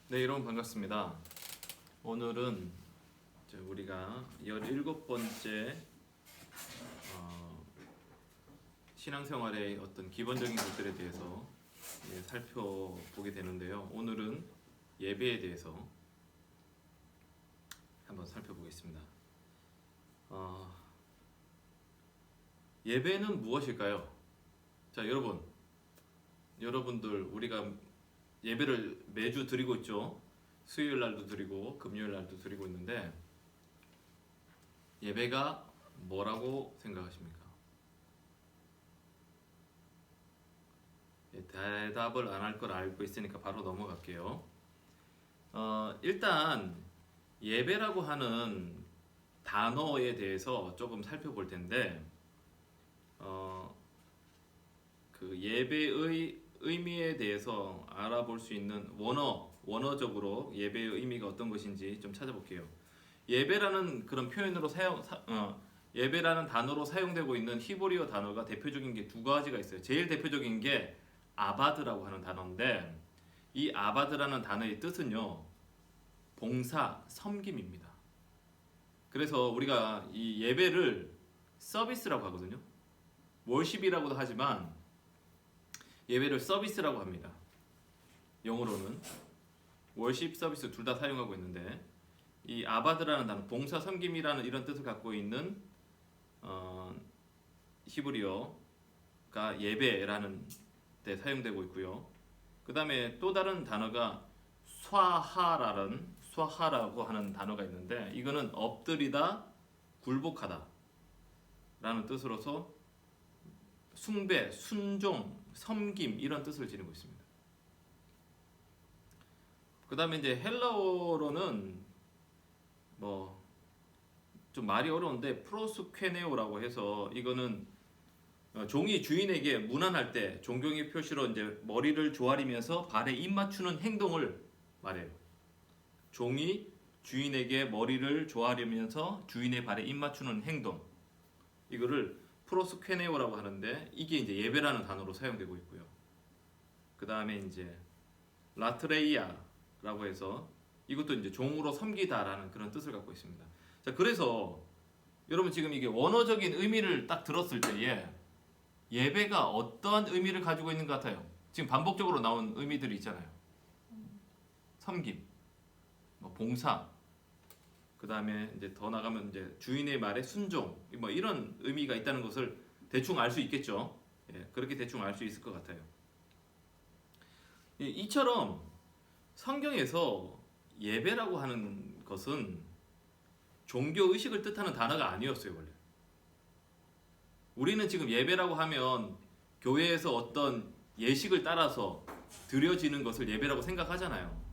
네, 여러분 반갑습니다. 오늘은 우리가 17번째 신앙생활의 어떤 기본적인 것들에 대해서 살펴보게 되는데요. 오늘은 예배에 대해서 한번 살펴보겠습니다. 예배는 무엇일까요? 자, 여러분들 우리가 예배를 매주 드리고 있죠. 수요일 날도 드리고 금요일 날도 드리고 있는데 예배가 뭐라고 생각하십니까? 대답을 안 할 걸 알고 있으니까 바로 넘어갈게요. 일단 예배라고 하는 단어에 대해서 조금 살펴볼 텐데 그 예배의 의미에 대해서 알아볼 수 있는 원어적으로 예배의 의미가 어떤 것인지 좀 찾아볼게요. 예배라는 그런 표현으로 예배라는 단어로 사용되고 있는 히브리어 단어가 대표적인 게 두 가지가 있어요. 제일 대표적인 게 아바드라고 하는 단어인데 이 아바드라는 단어의 뜻은요, 봉사, 섬김입니다. 그래서 우리가 이 예배를 서비스라고 하거든요. 월십이라고도 하지만 예배를 서비스라고 합니다. 영어로는 월십, 서비스 둘 다 사용하고 있는데 이 아바드라는 단어, 봉사, 섬김이라는 이런 뜻을 갖고 있는 히브리어가 예배라는 데 사용되고 있고요. 그 다음에 또 다른 단어가 스와하라고 하는 단어가 있는데 이거는 엎드리다, 굴복하다 라는 뜻으로서 숭배, 순종, 섬김 이런 뜻을 지니고 있습니다. 그 다음에 이제 헬라어로는 좀 말이 어려운데 프로스퀘네오라고 해서 이거는 종이 주인에게 문안할 때 존경의 표시로 이제 머리를 조아리면서 발에 입 맞추는 행동을 말해요. 종이 주인에게 머리를 조아리면서 주인의 발에 입 맞추는 행동, 이거를 프로스퀘네오라고 하는데 이게 이제 예배라는 단어로 사용되고 있고요. 그 다음에 이제 라트레이아라고 해서 이것도 이제 종으로 섬기다라는 그런 뜻을 갖고 있습니다. 자, 그래서 여러분 지금 이게 원어적인 의미를 딱 들었을 때에 예배가 어떠한 의미를 가지고 있는 것 같아요? 지금 반복적으로 나온 의미들이 있잖아요. 섬김, 봉사, 그 다음에 이제 더 나가면 이제 주인의 말에 순종, 이런 의미가 있다는 것을 대충 알 수 있겠죠. 그렇게 대충 알 수 있을 것 같아요. 이처럼 성경에서 예배라고 하는 것은 종교 의식을 뜻하는 단어가 아니었어요, 원래. 우리는 지금 예배라고 하면 교회에서 어떤 예식을 따라서 드려지는 것을 예배라고 생각하잖아요.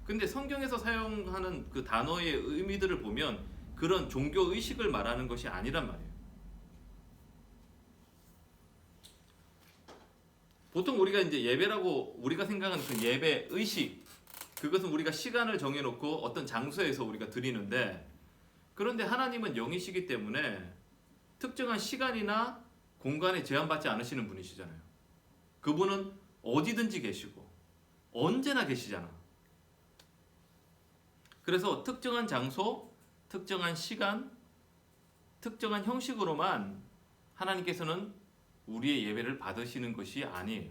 근데 성경에서 사용하는 그 단어의 의미들을 보면 그런 종교 의식을 말하는 것이 아니란 말이에요. 보통 우리가 이제 예배라고 우리가 생각하는 그 예배 의식, 그것은 우리가 시간을 정해놓고 어떤 장소에서 우리가 드리는데, 그런데 하나님은 영이시기 때문에 특정한 시간이나 공간에 제한받지 않으시는 분이시잖아요. 그분은 어디든지 계시고 언제나 계시잖아. 그래서 특정한 장소, 특정한 시간, 특정한 형식으로만 하나님께서는 우리의 예배를 받으시는 것이 아니에요.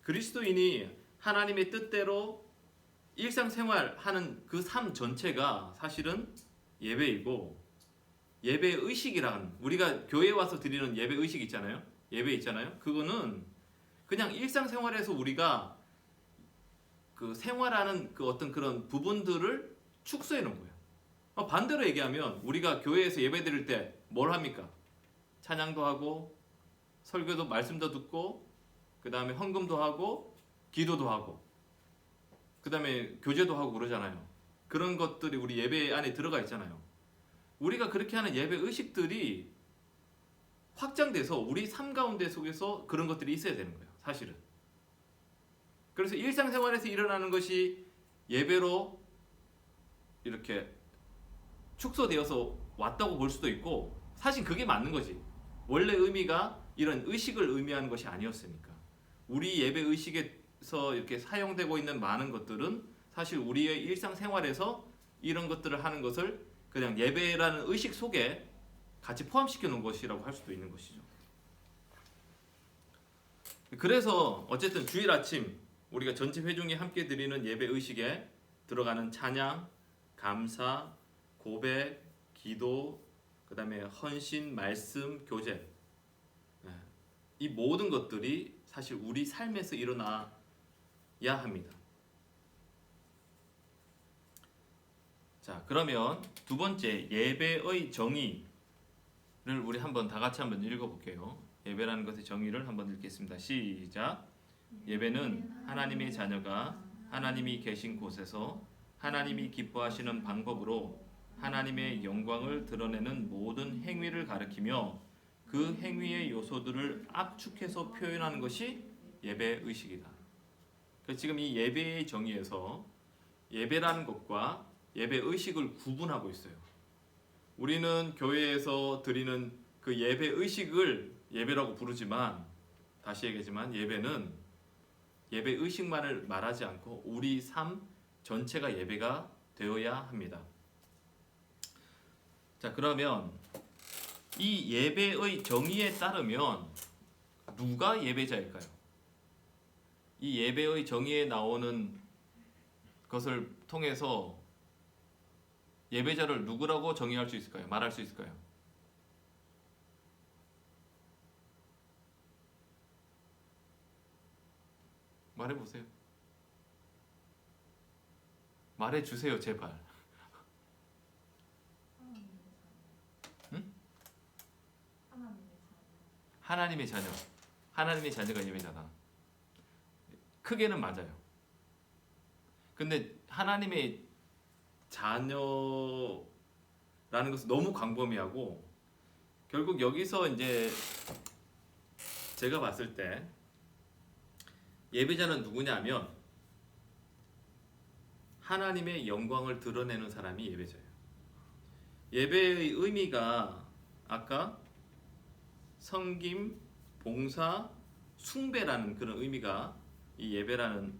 그리스도인이 하나님의 뜻대로 일상생활하는 그 삶 전체가 사실은 예배이고, 예배 의식이란, 우리가 교회에 와서 드리는 예배 의식 있잖아요. 예배 있잖아요. 그거는 그냥 일상생활에서 우리가 그 생활하는 그 어떤 그런 부분들을 축소해 놓은 거예요. 반대로 얘기하면 우리가 교회에서 예배 드릴 때 뭘 합니까? 찬양도 하고, 설교도, 말씀도 듣고, 그 다음에 헌금도 하고, 기도도 하고, 그 다음에 교제도 하고 그러잖아요. 그런 것들이 우리 예배 안에 들어가 있잖아요. 우리가 그렇게 하는 예배 의식들이 확장돼서 우리 삶 가운데 속에서 그런 것들이 있어야 되는 거예요, 사실은. 그래서 일상생활에서 일어나는 것이 예배로 이렇게 축소되어서 왔다고 볼 수도 있고, 사실 그게 맞는 거지. 원래 의미가 이런 의식을 의미하는 것이 아니었으니까. 우리 예배 의식의 교회에서 이렇게 사용되고 있는 많은 것들은 사실 우리의 일상생활에서 이런 것들을 하는 것을 그냥 예배라는 의식 속에 같이 포함시켜 놓은 것이라고 할 수도 있는 것이죠. 그래서 어쨌든 주일 아침 우리가 전체 회중이 함께 드리는 예배 의식에 들어가는 찬양, 감사, 고백, 기도, 그 다음에 헌신, 말씀, 교제, 이 모든 것들이 사실 우리 삶에서 일어나야 합니다. 자, 그러면 두 번째 예배의 정의를 우리 한번 다 같이 한번 읽어볼게요. 예배라는 것의 정의를 한번 읽겠습니다. 시작. 예배는 하나님의 자녀가 하나님이 계신 곳에서 하나님이 기뻐하시는 방법으로 하나님의 영광을 드러내는 모든 행위를 가리키며 그 행위의 요소들을 압축해서 표현하는 것이 예배 의식이다. 지금 이 예배의 정의에서 예배라는 것과 예배 의식을 구분하고 있어요. 우리는 교회에서 드리는 그 예배 의식을 예배라고 부르지만, 다시 얘기하지만 예배는 예배 의식만을 말하지 않고 우리 삶 전체가 예배가 되어야 합니다. 자, 그러면 이 예배의 정의에 따르면 누가 예배자일까요? 이 예배의 정의에 나오는 것을 통해서 예배자를 누구라고 정의할 수 있을까요? 말할 수 있을까요? 말해보세요. 말해주세요, 제발. 응? 하나님의 자녀. 하나님의 자녀가 예배자다. 크게는 맞아요. 근데 하나님의 자녀라는 것은 너무 광범위하고, 결국 여기서 이제 제가 봤을 때 예배자는 누구냐면 하나님의 영광을 드러내는 사람이 예배자예요. 예배의 의미가 아까 섬김, 봉사, 숭배라는 그런 의미가 이 예배라는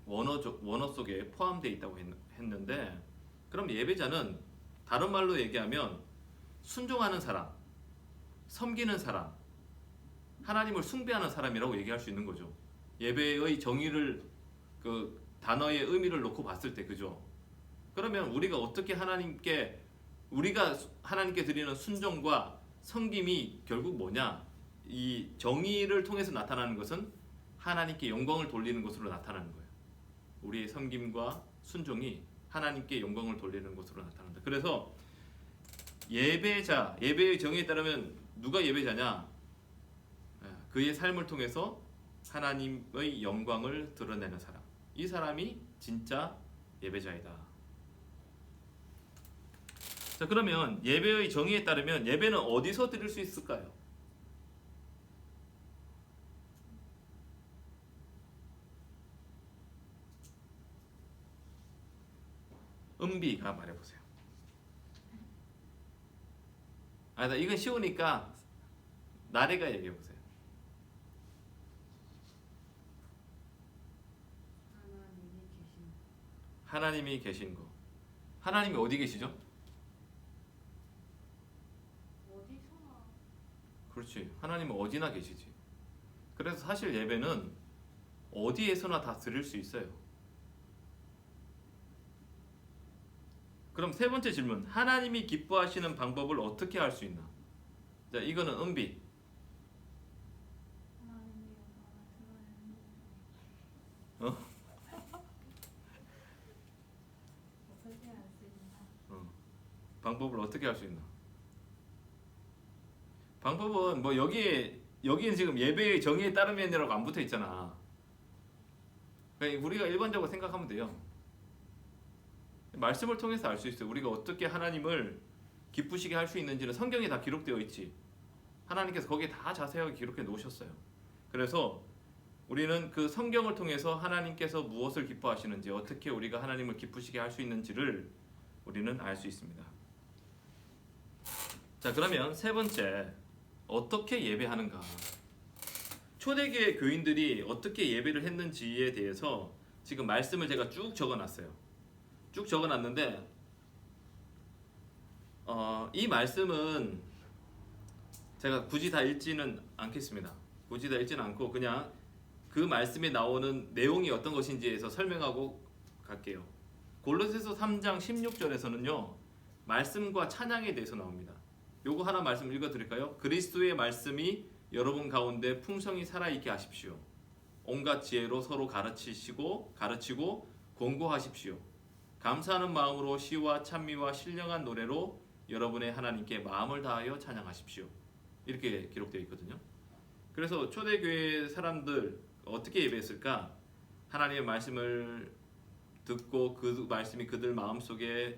원어 속에 포함되어 있다고 했는데, 그럼 예배자는 다른 말로 얘기하면 순종하는 사람, 섬기는 사람, 하나님을 숭배하는 사람이라고 얘기할 수 있는 거죠. 예배의 정의를, 그 단어의 의미를 놓고 봤을 때, 그죠? 그러면 우리가 어떻게 우리가 하나님께 드리는 순종과 섬김이 결국 뭐냐? 이 정의를 통해서 나타나는 것은 하나님께 영광을 돌리는 것으로 나타나는 거예요. 우리의 섬김과 순종이 하나님께 영광을 돌리는 것으로 나타난다. 그래서 예배자, 예배의 정의에 따르면 누가 예배자냐? 그의 삶을 통해서 하나님의 영광을 드러내는 사람. 이 사람이 진짜 예배자이다. 자, 그러면 예배의 정의에 따르면 예배는 어디서 드릴 수 있을까요? 은비가 말해보세요. 이건 쉬우니까 나래가 얘기해보세요. 하나님이 계신 거. 하나님이 어디 계시죠? 어디서나. 그렇지. 하나님은 어디나 계시지. 그래서 사실 예배는 어디에서나 다 드릴 수 있어요. 그럼 세 번째 질문. 하나님이 기뻐하시는 방법을 어떻게 할 수 있나? 자, 이거는 은비. 방법을 어떻게 할 수 있나? 방법은 뭐 여기는 지금 예배의 정의에 따르면이라고 안 붙어 있잖아. 그러니까 우리가 일반적으로 생각하면 돼요. 말씀을 통해서 알 수 있어요. 우리가 어떻게 하나님을 기쁘시게 할 수 있는지는 성경에 다 기록되어 있지. 하나님께서 거기에 다 자세하게 기록해 놓으셨어요. 그래서 우리는 그 성경을 통해서 하나님께서 무엇을 기뻐하시는지, 어떻게 우리가 하나님을 기쁘시게 할 수 있는지를 우리는 알 수 있습니다. 자, 그러면 세 번째, 어떻게 예배하는가? 초대교회 교인들이 어떻게 예배를 했는지에 대해서 지금 말씀을 제가 쭉 적어놨어요. 쭉 적어놨는데 이 말씀은 제가 굳이 다 읽지는 않겠습니다. 굳이 다 읽지는 않고 그냥 그 말씀에 나오는 내용이 어떤 것인지에서 설명하고 갈게요. 골로새서 3장 16절에서는요. 말씀과 찬양에 대해서 나옵니다. 요거 하나 말씀 읽어 드릴까요? 그리스도의 말씀이 여러분 가운데 풍성히 살아있게 하십시오. 온갖 지혜로 서로 가르치고 권고하십시오. 감사하는 마음으로 시와 찬미와 신령한 노래로 여러분의 하나님께 마음을 다하여 찬양하십시오. 이렇게 기록되어 있거든요. 그래서 초대교회 사람들 어떻게 예배했을까? 하나님의 말씀을 듣고 그 말씀이 그들 마음속에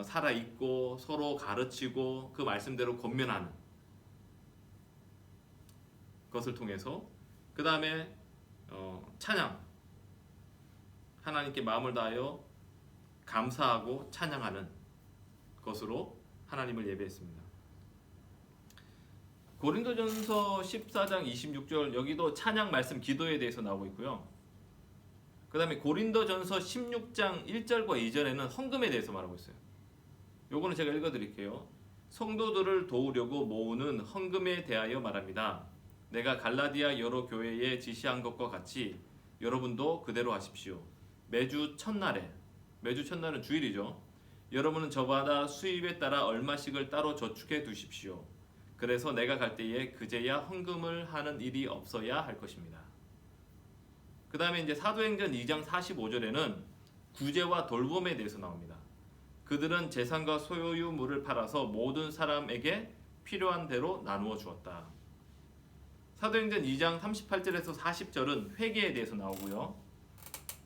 살아있고 서로 가르치고 그 말씀대로 권면하는 것을 통해서 그 다음에 찬양, 하나님께 마음을 다하여 감사하고 찬양하는 것으로 하나님을 예배했습니다. 고린도전서 14장 26절 여기도 찬양 말씀 기도에 대해서 나오고 있고요. 그 다음에 고린도전서 16장 1절과 2절에는 헌금에 대해서 말하고 있어요. 요거는 제가 읽어드릴게요. 성도들을 도우려고 모으는 헌금에 대하여 말합니다. 내가 갈라디아 여러 교회에 지시한 것과 같이 여러분도 그대로 하십시오. 매주 첫날은 주일이죠. 여러분은 저마다 수입에 따라 얼마씩을 따로 저축해 두십시오. 그래서 내가 갈 때에 그제야 헌금을 하는 일이 없어야 할 것입니다. 그 다음에 이제 사도행전 2장 45절에는 구제와 돌봄에 대해서 나옵니다. 그들은 재산과 소유물을 팔아서 모든 사람에게 필요한 대로 나누어 주었다. 사도행전 2장 38절에서 40절은 회개에 대해서 나오고요.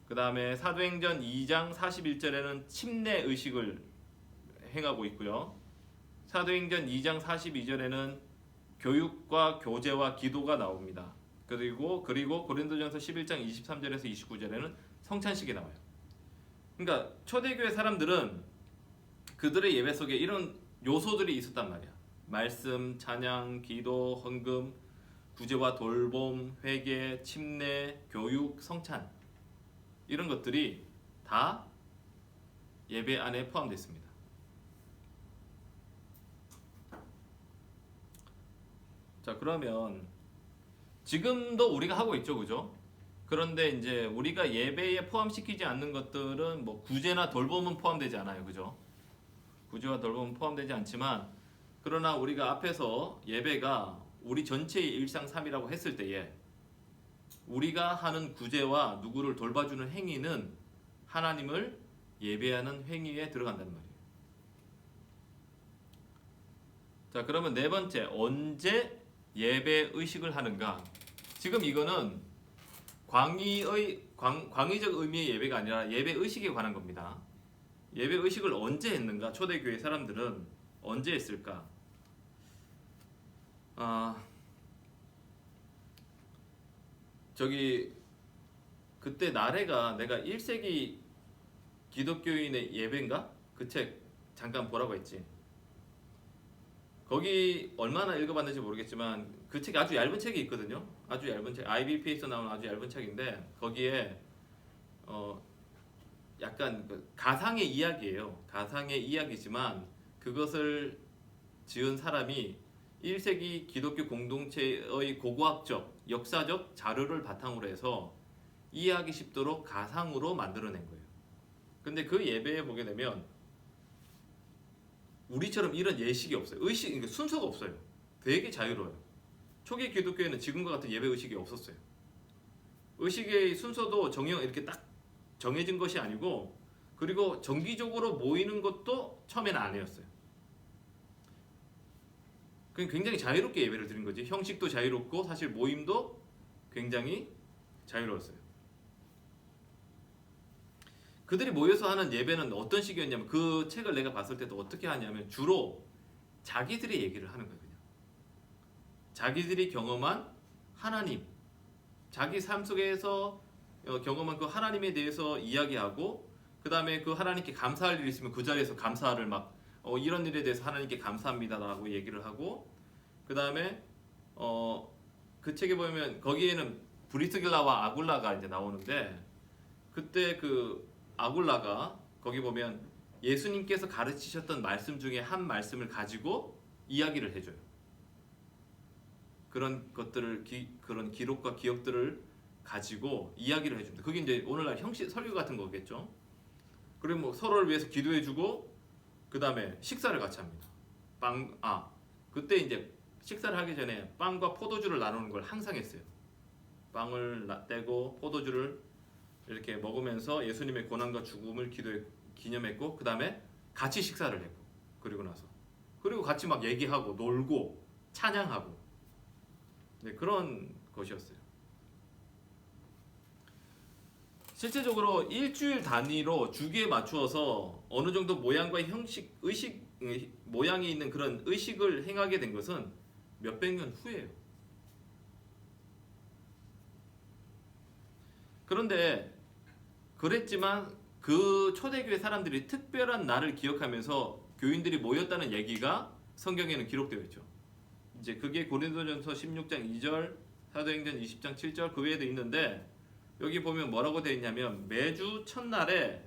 그 다음에 사도행전 2장 41절에는 침례 의식을 행하고 있고요. 사도행전 2장 42절에는 교육과 교제와 기도가 나옵니다. 그리고 고린도전서 11장 23절에서 29절에는 성찬식이 나와요. 그러니까 초대교회 사람들은 그들의 예배 속에 이런 요소들이 있었단 말이야. 말씀, 찬양, 기도, 헌금, 구제와 돌봄, 회개, 침례, 교육, 성찬 이런 것들이 다 예배 안에 포함됐습니다. 자, 그러면 지금도 우리가 하고 있죠, 그죠? 그런데 이제 우리가 예배에 포함시키지 않는 것들은 뭐 구제나 돌봄은 포함되지 않아요, 그죠? 구제와 돌봄은 포함되지 않지만 그러나 우리가 앞에서 예배가 우리 전체의 일상삼이라고 했을 때에 우리가 하는 구제와 누구를 돌봐주는 행위는 하나님을 예배하는 행위에 들어간다는 말이에요. 자, 그러면 네 번째, 언제 예배 의식을 하는가? 지금 이거는 광의적 의미의 예배가 아니라 예배 의식에 관한 겁니다. 예배 의식을 언제 했는가? 초대교회 사람들은 언제 했을까? 그때 나래가 내가 1세기 기독교인의 예배인가? 그 책 잠깐 보라고 했지. 거기 얼마나 읽어봤는지 모르겠지만 그 책이 아주 얇은 책이 있거든요. 아주 얇은 책, IBP에서 나온 아주 얇은 책인데 거기에 약간 가상의 이야기예요. 가상의 이야기지만 그것을 지은 사람이 1세기 기독교 공동체의 고고학적, 역사적 자료를 바탕으로 해서 이해하기 쉽도록 가상으로 만들어낸 거예요. 근데 그 예배에 보게 되면 우리처럼 이런 예식이 없어요. 그러니까 순서가 없어요. 되게 자유로워요. 초기 기독교에는 지금과 같은 예배 의식이 없었어요. 의식의 순서도 이렇게 딱 정해진 것이 아니고 그리고 정기적으로 모이는 것도 처음에는 아니었어요. 굉장히 자유롭게 예배를 드린 거지. 형식도 자유롭고 사실 모임도 굉장히 자유로웠어요. 그들이 모여서 하는 예배는 어떤 식이었냐면 그 책을 내가 봤을 때도 어떻게 하냐면 주로 자기들의 얘기를 하는 거예요. 그냥. 자기들이 경험한 하나님, 자기 삶 속에서 경험한 그 하나님에 대해서 이야기하고 그 다음에 그 하나님께 감사할 일이 있으면 그 자리에서 감사를 이런 일에 대해서 하나님께 감사합니다라고 얘기를 하고 그 다음에 그 책에 보면 거기에는 브리스길라와 아굴라가 이제 나오는데 그때 그 아굴라가 거기 보면 예수님께서 가르치셨던 말씀 중에 한 말씀을 가지고 이야기를 해줘요. 그런 것들을 그런 기록과 기억들을 가지고 이야기를 해줍니다. 그게 이제 오늘날 형식 설교 같은 거겠죠. 그리고 뭐 서로를 위해서 기도해주고 그 다음에 식사를 같이 합니다. 그때 이제 식사를 하기 전에 빵과 포도주를 나누는 걸 항상 했어요. 빵을 떼고 포도주를 이렇게 먹으면서 예수님의 고난과 죽음을 기념했고 그 다음에 같이 식사를 했고 그리고 같이 막 얘기하고 놀고 찬양하고 네, 그런 것이었어요. 실제적으로 일주일 단위로 주기에 맞추어서 어느 정도 모양과 모양이 있는 그런 의식을 행하게 된 것은 몇백 년 후예요. 그런데 그랬지만 그 초대교회 사람들이 특별한 날을 기억하면서 교인들이 모였다는 얘기가 성경에는 기록되어 있죠. 이제 그게 고린도전서 16장 2절, 사도행전 20장 7절 그 외에도 있는데 여기 보면 뭐라고 되어 있냐면 매주 첫날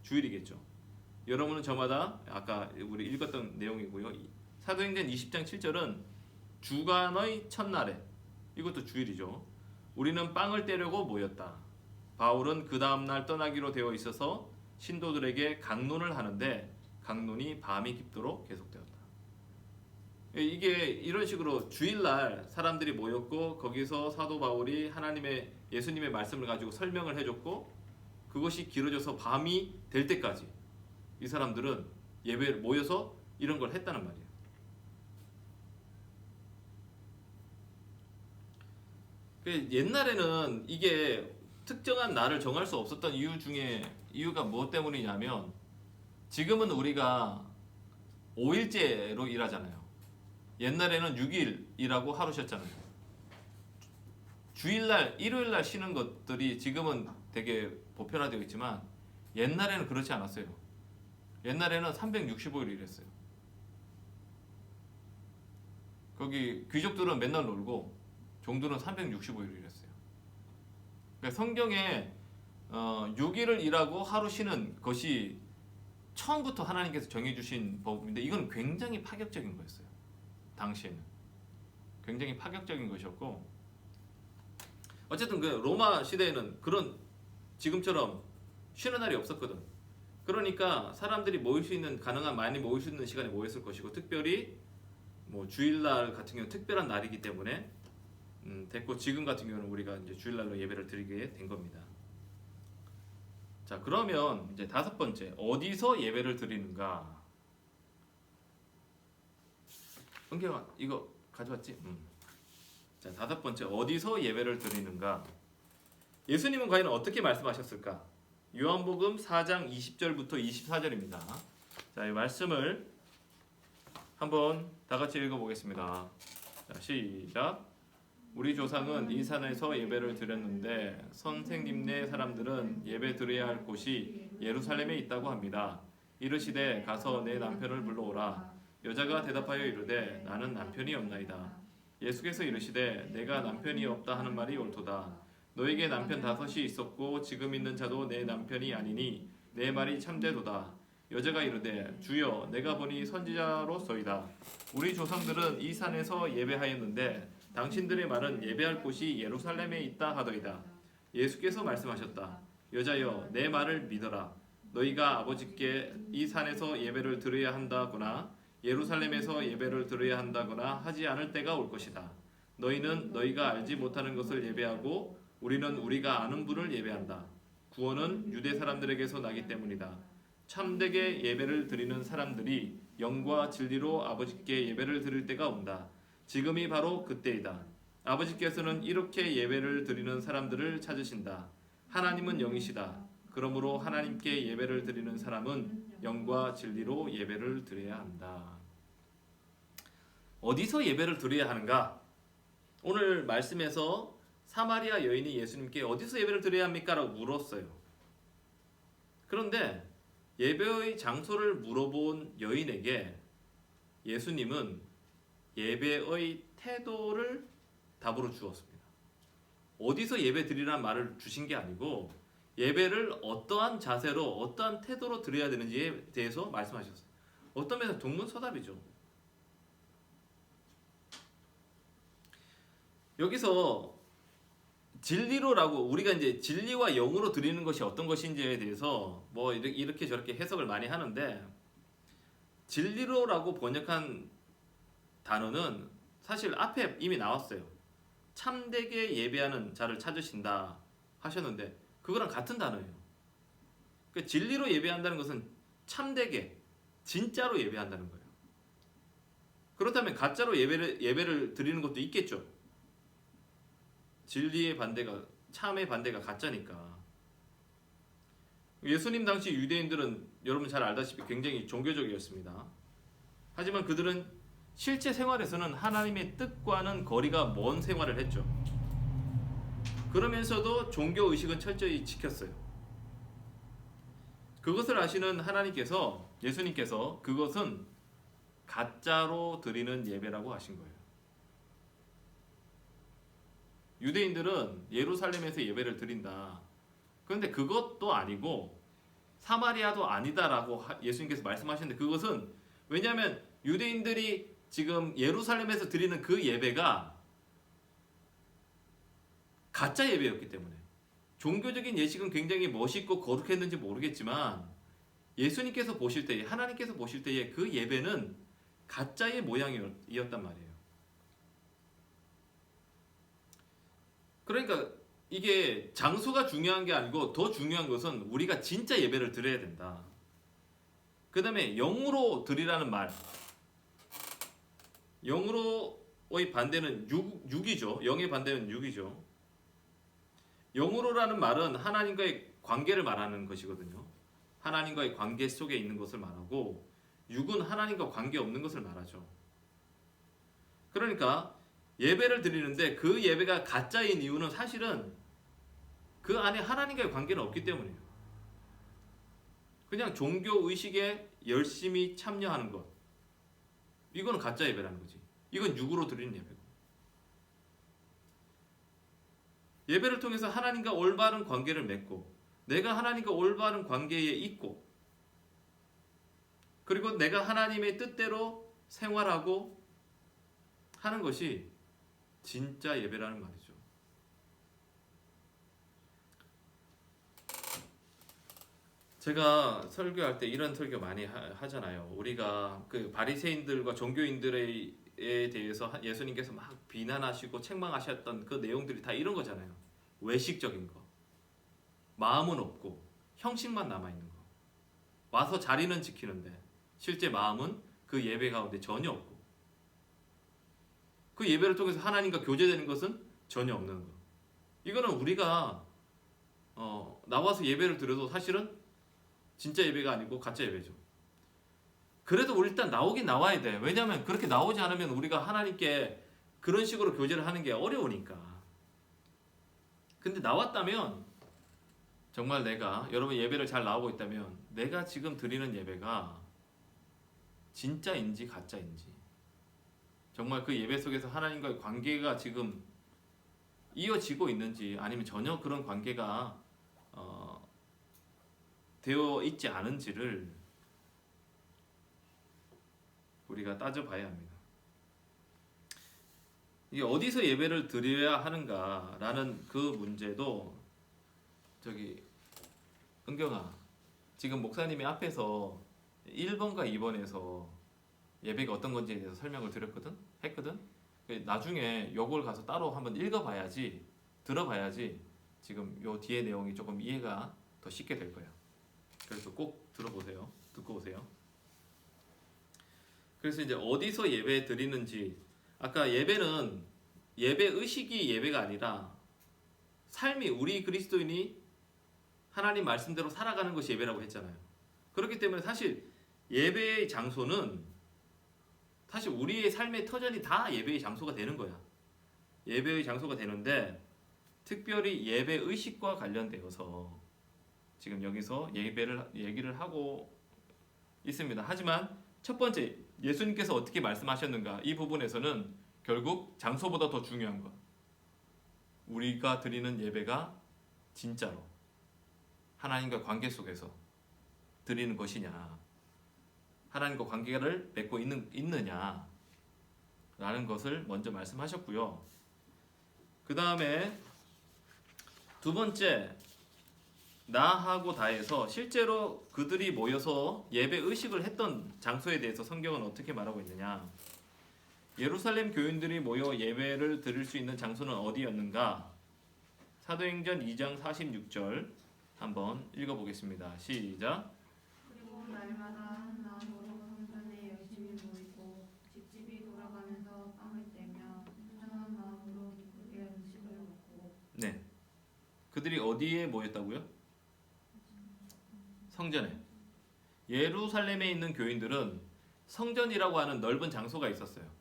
주일이겠죠. 여러분은 저마다 아까 우리 읽었던 내용이고요. 사도행전 20장 7절은 주간의 첫날에 이것도 주일이죠. 우리는 빵을 떼려고 모였다. 바울은 그 다음날 떠나기로 되어 있어서 신도들에게 강론을 하는데 강론이 밤이 깊도록 계속되었다. 이게 이런 식으로 주일날 사람들이 모였고 거기서 사도 바울이 예수님의 말씀을 가지고 설명을 해줬고 그것이 길어져서 밤이 될 때까지 이 사람들은 예배를 모여서 이런 걸 했다는 말이에요. 옛날에는 이게 특정한 날을 정할 수 없었던 이유가 무엇 때문이냐면 지금은 우리가 5일제로 일하잖아요. 옛날에는 6일 일하고 하루 쉬었잖아요. 주일날, 일요일날 쉬는 것들이 지금은 되게 보편화되어 있지만 옛날에는 그렇지 않았어요. 옛날에는 365일 일했어요. 거기 귀족들은 맨날 놀고 종들은 365일 일했어요. 그러니까 성경에 6일을 일하고 하루 쉬는 것이 처음부터 하나님께서 정해주신 법인데 이건 굉장히 파격적인 거였어요. 당시에는 굉장히 파격적인 것이었고 어쨌든 그 로마 시대에는 그런 지금처럼 쉬는 날이 없었거든. 그러니까 사람들이 많이 모일 수 있는 시간에 모였을 것이고 특별히 뭐 주일날 같은 경우는 특별한 날이기 때문에 됐고 지금 같은 경우는 우리가 이제 주일날로 예배를 드리게 된 겁니다. 자, 그러면 이제 다섯 번째 어디서 예배를 드리는가? 은경아 이거 가져왔지? 자, 다섯 번째 어디서 예배를 드리는가? 예수님은 과연 어떻게 말씀하셨을까? 요한복음 4장 20절부터 24절입니다. 자, 이 말씀을 한번 다 같이 읽어보겠습니다. 자, 시작. 우리 조상은 이 산에서 예배를 드렸는데 선생님네 사람들은 예배 드려야 할 곳이 예루살렘에 있다고 합니다. 이르시되 가서 내 남편을 불러오라. 여자가 대답하여 이르되 나는 남편이 없나이다. 예수께서 이르시되 내가 남편이 없다 하는 말이 옳도다. 너에게 남편 5이 있었고 지금 있는 자도 내 남편이 아니니 내 말이 참되도다. 여자가 이르되 주여 내가 보니 선지자로소이다. 우리 조상들은 이 산에서 예배하였는데 당신들의 말은 예배할 곳이 예루살렘에 있다 하더이다. 예수께서 말씀하셨다. 여자여 내 말을 믿어라. 너희가 아버지께 이 산에서 예배를 드려야 한다거나 예루살렘에서 예배를 드려야 한다거나 하지 않을 때가 올 것이다. 너희는 너희가 알지 못하는 것을 예배하고 우리는 우리가 아는 분을 예배한다. 구원은 유대 사람들에게서 나기 때문이다. 참되게 예배를 드리는 사람들이 영과 진리로 아버지께 예배를 드릴 때가 온다. 지금이 바로 그때이다. 아버지께서는 이렇게 예배를 드리는 사람들을 찾으신다. 하나님은 영이시다. 그러므로 하나님께 예배를 드리는 사람은 영과 진리로 예배를 드려야 한다. 어디서 예배를 드려야 하는가? 오늘 말씀에서 사마리아 여인이 예수님께 어디서 예배를 드려야 합니까? 라고 물었어요. 그런데 예배의 장소를 물어본 여인에게 예수님은 예배의 태도를 답으로 주었습니다. 어디서 예배 드리라는 말을 주신 게 아니고 예배를 어떠한 자세로 어떠한 태도로 드려야 되는지에 대해서 말씀하셨어요. 어떤 면에서 동문서답이죠. 여기서 진리로라고 우리가 이제 진리와 영으로 드리는 것이 어떤 것인지에 대해서 뭐 이렇게 저렇게 해석을 많이 하는데, 진리로라고 번역한 단어는 사실 앞에 이미 나왔어요. 참되게 예배하는 자를 찾으신다 하셨는데 그거랑 같은 단어예요. 그러니까 진리로 예배한다는 것은 참되게 진짜로 예배한다는 거예요. 그렇다면 가짜로 예배를 드리는 것도 있겠죠. 진리의 반대가, 참의 반대가 가짜니까. 예수님 당시 유대인들은 여러분 잘 알다시피 굉장히 종교적이었습니다. 하지만 그들은 실제 생활에서는 하나님의 뜻과는 거리가 먼 생활을 했죠. 그러면서도 종교 의식은 철저히 지켰어요. 그것을 아시는 하나님께서, 예수님께서 그것은 가짜로 드리는 예배라고 하신 거예요. 유대인들은 예루살렘에서 예배를 드린다. 그런데 그것도 아니고 사마리아도 아니다라고 예수님께서 말씀하셨는데, 그것은 왜냐하면 유대인들이 지금 예루살렘에서 드리는 그 예배가 가짜 예배였기 때문에, 종교적인 예식은 굉장히 멋있고 거룩했는지 모르겠지만 예수님께서 보실 때에, 하나님께서 보실 때에 그 예배는 가짜의 모양이었단 말이에요. 그러니까 이게 장소가 중요한 게 아니고 더 중요한 것은 우리가 진짜 예배를 드려야 된다. 그 다음에 영으로 드리라는 말, 영으로의 반대는 육이죠. 영의 반대는 육이죠. 영으로라는 말은 하나님과의 관계를 말하는 것이거든요. 하나님과의 관계 속에 있는 것을 말하고, 육은 하나님과 관계 없는 것을 말하죠. 그러니까 예배를 드리는데 그 예배가 가짜인 이유는 사실은 그 안에 하나님과의 관계는 없기 때문이에요. 그냥 종교 의식에 열심히 참여하는 것, 이거는 가짜 예배라는 거지. 이건 육으로 드리는 예배고, 예배를 통해서 하나님과 올바른 관계를 맺고, 내가 하나님과 올바른 관계에 있고, 그리고 내가 하나님의 뜻대로 생활하고 하는 것이 진짜 예배라는 말이죠. 제가 설교할 때 이런 설교 많이 하잖아요. 우리가 그 바리새인들과 종교인들에 대해서 예수님께서 막 비난하시고 책망하셨던 그 내용들이 다 이런 거잖아요. 외식적인 거, 마음은 없고 형식만 남아있는 거, 와서 자리는 지키는데 실제 마음은 그 예배 가운데 전혀 없고, 그 예배를 통해서 하나님과 교제되는 것은 전혀 없는 거. 이거는 우리가 나와서 예배를 드려도 사실은 진짜 예배가 아니고 가짜 예배죠. 그래도 우리 일단 나오긴 나와야 돼. 왜냐하면 그렇게 나오지 않으면 우리가 하나님께 그런 식으로 교제를 하는 게 어려우니까. 근데 나왔다면 정말 내가, 여러분 예배를 잘 나오고 있다면 내가 지금 드리는 예배가 진짜인지 가짜인지, 정말 그 예배 속에서 하나님과의 관계가 지금 이어지고 있는지, 아니면 전혀 그런 관계가 되어 있지 않은지를 우리가 따져봐야 합니다. 이게 어디서 예배를 드려야 하는가라는 그 문제도, 저기 은경아, 지금 목사님이 앞에서 1번과 2번에서 예배가 어떤 건지에 대해서 설명을 했거든. 나중에 요걸 가서 따로 한번 읽어봐야지, 들어봐야지 지금 요 뒤에 내용이 조금 이해가 더 쉽게 될 거야. 그래서 꼭 들어보세요. 듣고 오세요. 그래서 이제 어디서 예배 드리는지, 아까 예배는 예배 의식이 예배가 아니라 삶이, 우리 그리스도인이 하나님 말씀대로 살아가는 것이 예배라고 했잖아요. 그렇기 때문에 사실 예배의 장소는, 사실 우리의 삶의 터전이 다 예배의 장소가 되는 거야. 예배의 장소가 되는데, 특별히 예배 의식과 관련되어서 지금 여기서 예배를 얘기를 하고 있습니다. 하지만 첫 번째, 예수님께서 어떻게 말씀하셨는가, 이 부분에서는 결국 장소보다 더 중요한 것. 우리가 드리는 예배가 진짜로 하나님과 관계 속에서 드리는 것이냐, 하나님과 관계를 맺고 있느냐 라는 것을 먼저 말씀하셨고요. 그 다음에 두 번째, 나하고 다에서 실제로 그들이 모여서 예배 의식을 했던 장소에 대해서 성경은 어떻게 말하고 있느냐. 예루살렘 교인들이 모여 예배를 드릴 수 있는 장소는 어디였는가? 사도행전 2장 46절 한번 읽어보겠습니다. 시작. 그리고 날마다 한 마음으로 성전에 열심히 모이고 집집이 돌아가면서 빵을 떼며 순전한 마음으로 기쁘게 음식을 먹고. 네, 그들이 어디에 모였다고요? 성전에. 예루살렘에 있는 교인들은 성전이라고 하는 넓은 장소가 있었어요.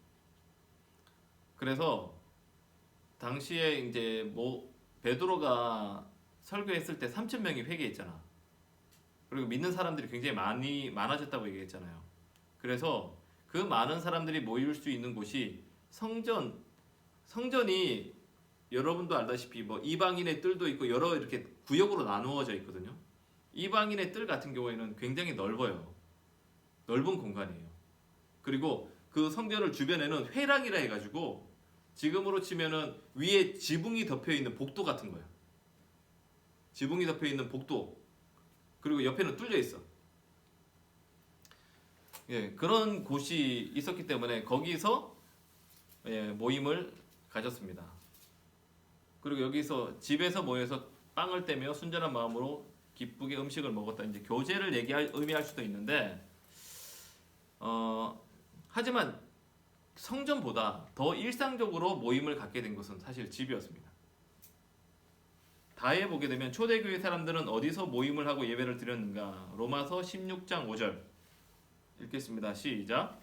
그래서 당시에 이제 베드로가 설교했을 때 3,000명이 회개했잖아. 그리고 믿는 사람들이 굉장히 많아졌다고 얘기했잖아요. 그래서 그 많은 사람들이 모일 수 있는 곳이 성전이 여러분도 알다시피 이방인의 뜰도 있고 여러 이렇게 구역으로 나누어져 있거든요. 이방인의 뜰 같은 경우에는 굉장히 넓어요. 넓은 공간이에요. 그리고 그 성전을 주변에는 회락이라 해가지고 지금으로 치면은 위에 지붕이 덮여 있는 복도 같은 거예요. 지붕이 덮여 있는 복도. 그리고 옆에는 뚫려 있어. 예, 그런 곳이 있었기 때문에 거기서 모임을 가졌습니다. 그리고 여기서 집에서 모여서 빵을 떼며 순전한 마음으로 기쁘게 음식을 먹었다. 이제 교제를 의미할 수도 있는데, 하지만 성전보다 더 일상적으로 모임을 갖게 된 것은 사실 집이었습니다. 다에 보게 되면 초대교회 사람들은 어디서 모임을 하고 예배를 드렸는가? 로마서 16장 5절 읽겠습니다. 시작.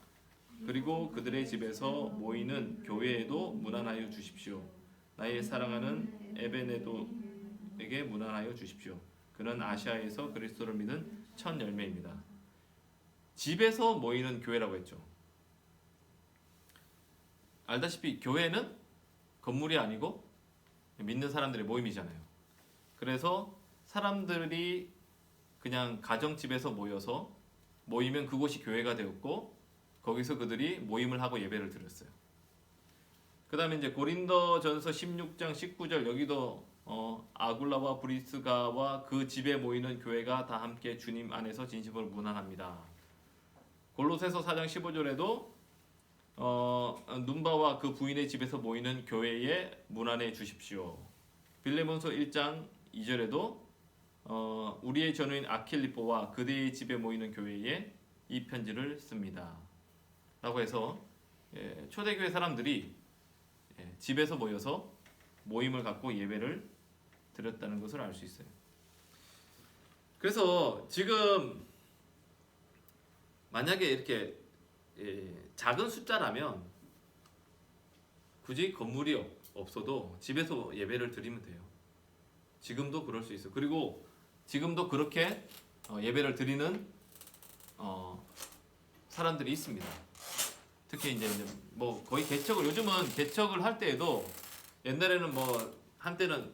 그리고 그들의 집에서 모이는 교회에도 문안하여 주십시오. 나의 사랑하는 에베네도에게 문안하여 주십시오. 그는 아시아에서 그리스도를 믿은 첫 열매입니다. 집에서 모이는 교회라고 했죠. 알다시피 교회는 건물이 아니고 믿는 사람들의 모임이잖아요. 그래서 사람들이 그냥 가정집에서 모여서 모이면 그곳이 교회가 되었고 거기서 그들이 모임을 하고 예배를 드렸어요. 그 다음에 이제 고린도전서 16장 19절 여기도 아굴라와 브리스가와 그 집에 모이는 교회가 다 함께 주님 안에서 진심으로 문안합니다. 골로새서 4장 15절에도 눈바와 그 부인의 집에서 모이는 교회에 문안해 주십시오. 빌레몬서 1장 2절에도 우리의 전우인 아킬리포와 그대의 집에 모이는 교회에 이 편지를 씁니다. 라고 해서 초대교회 사람들이 집에서 모여서 모임을 갖고 예배를 드렸다는 것을 알 수 있어요. 그래서 지금 만약에 이렇게 작은 숫자라면 굳이 건물이 없어도 집에서 예배를 드리면 돼요. 지금도 그럴 수 있어요. 그리고 지금도 그렇게 예배를 드리는 사람들이 있습니다. 특히 이제 거의 요즘은 개척을 할 때에도 옛날에는 한때는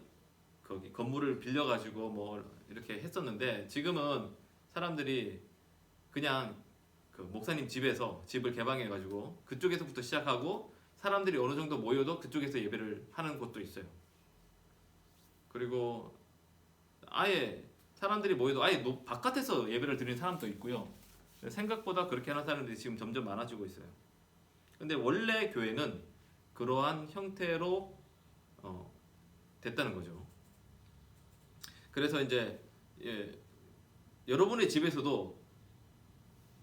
거기 건물을 빌려가지고 이렇게 했었는데 지금은 사람들이 그냥 그 목사님 집을 개방해가지고 그쪽에서부터 시작하고 사람들이 어느 정도 모여도 그쪽에서 예배를 하는 곳도 있어요. 그리고 아예 사람들이 모여도 아예 바깥에서 예배를 드리는 사람도 있고요. 생각보다 그렇게 하는 사람들이 지금 점점 많아지고 있어요. 근데 원래 교회는 그러한 형태로 됐다는 거죠. 그래서 이제 여러분의 집에서도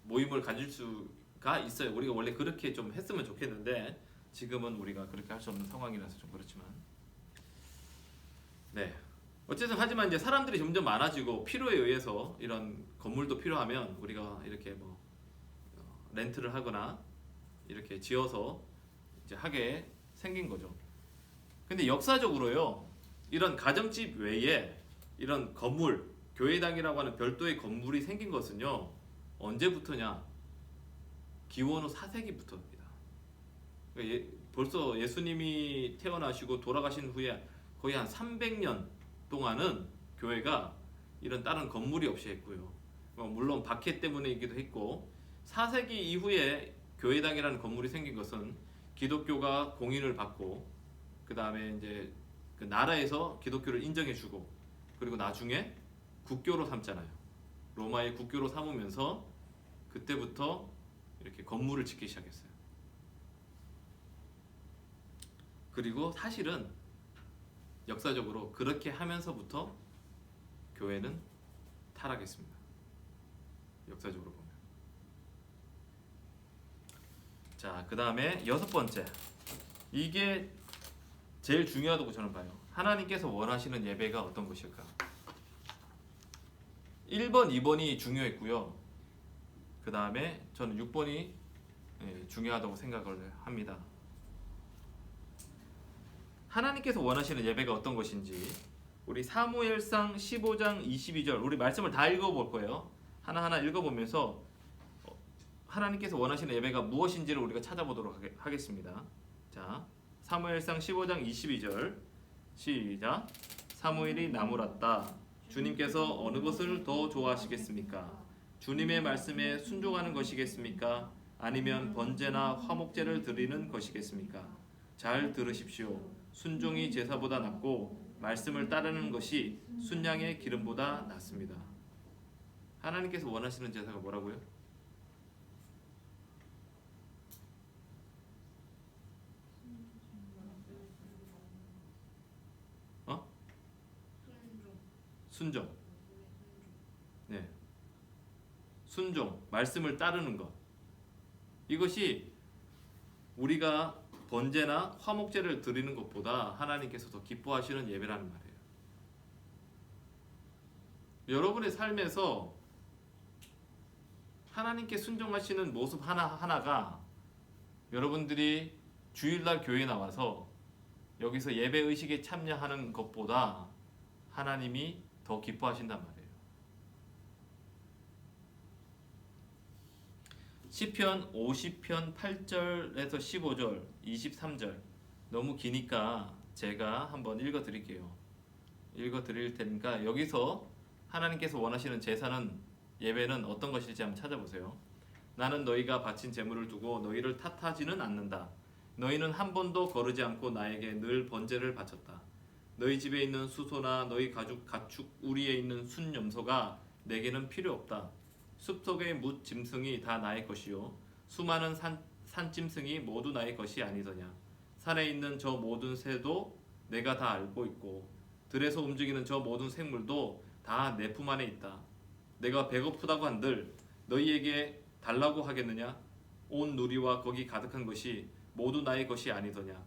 모임을 가질 수가 있어요. 우리가 원래 그렇게 좀 했으면 좋겠는데 지금은 우리가 그렇게 할 수 없는 상황이라서 좀 그렇지만 어쨌든 하지만 이제 사람들이 점점 많아지고 필요에 의해서 이런 건물도 필요하면 우리가 이렇게 렌트를 하거나 이렇게 지어서 이제 하게 생긴 거죠. 근데 역사적으로요, 이런 가정집 외에 이런 건물, 교회당이라고 하는 별도의 건물이 생긴 것은요, 언제부터냐? 기원 후 4세기부터입니다. 벌써 예수님이 태어나시고 돌아가신 후에 거의 한 300년 동안은 교회가 이런 다른 건물이 없이 했고요. 물론 박해 때문이기도 했고 4세기 이후에 교회당이라는 건물이 생긴 것은 기독교가 공인을 받고 그 다음에 이제 그 나라에서 기독교를 인정해주고 그리고 나중에 국교로 삼잖아요. 로마의 국교로 삼으면서 그때부터 이렇게 건물을 짓기 시작했어요. 그리고 사실은 역사적으로 그렇게 하면서부터 교회는 타락했습니다. 역사적으로 보면. 자, 그 다음에 6번째. 이게 제일 중요하다고 저는 봐요. 하나님께서 원하시는 예배가 어떤 것일까? 1번, 2번이 중요했고요. 그 다음에 저는 6번이 중요하다고 생각을 합니다. 하나님께서 원하시는 예배가 어떤 것인지 우리 사무엘상 15장 22절 우리 말씀을 다 읽어볼 거예요. 하나하나 읽어보면서 하나님께서 원하시는 예배가 무엇인지를 우리가 찾아보도록 하겠습니다. 자, 사무엘상 15장 22절 시작. 사무엘이 나무랐다. 주님께서 어느 것을 더 좋아하시겠습니까? 주님의 말씀에 순종하는 것이겠습니까? 아니면 번제나 화목제를 드리는 것이겠습니까? 잘 들으십시오. 순종이 제사보다 낫고 말씀을 따르는 것이 순양의 기름보다 낫습니다. 하나님께서 원하시는 제사가 뭐라고요? 순종. 네. 순종, 말씀을 따르는 것. 이것이 우리가 번제나 화목제를 드리는 것보다 하나님께서 더 기뻐하시는 예배라는 말이에요. 여러분의 삶에서 하나님께 순종하시는 모습 하나하나가 여러분들이 주일날 교회에 나와서 여기서 예배 의식에 참여하는 것보다 하나님이 더 기뻐하신단 말이에요. 시편 50편 8절에서 15절, 23절 너무 기니까 제가 한번 읽어 드릴게요. 읽어 드릴 테니까 여기서 하나님께서 원하시는 제사는 예배는 어떤 것일지 한번 찾아보세요. 나는 너희가 바친 제물을 두고 너희를 탓하지는 않는다. 너희는 한 번도 거르지 않고 나에게 늘 번제를 바쳤다. 너희 집에 있는 수소나 너희 가축 우리에 있는 순염소가 내게는 필요 없다. 숲속의 뭇 짐승이 다 나의 것이요 수많은 산짐승이 모두 나의 것이 아니더냐. 산에 있는 저 모든 새도 내가 다 알고 있고 들에서 움직이는 저 모든 생물도 다 내 품 안에 있다. 내가 배고프다고 한들 너희에게 달라고 하겠느냐? 온 누리와 거기 가득한 것이 모두 나의 것이 아니더냐.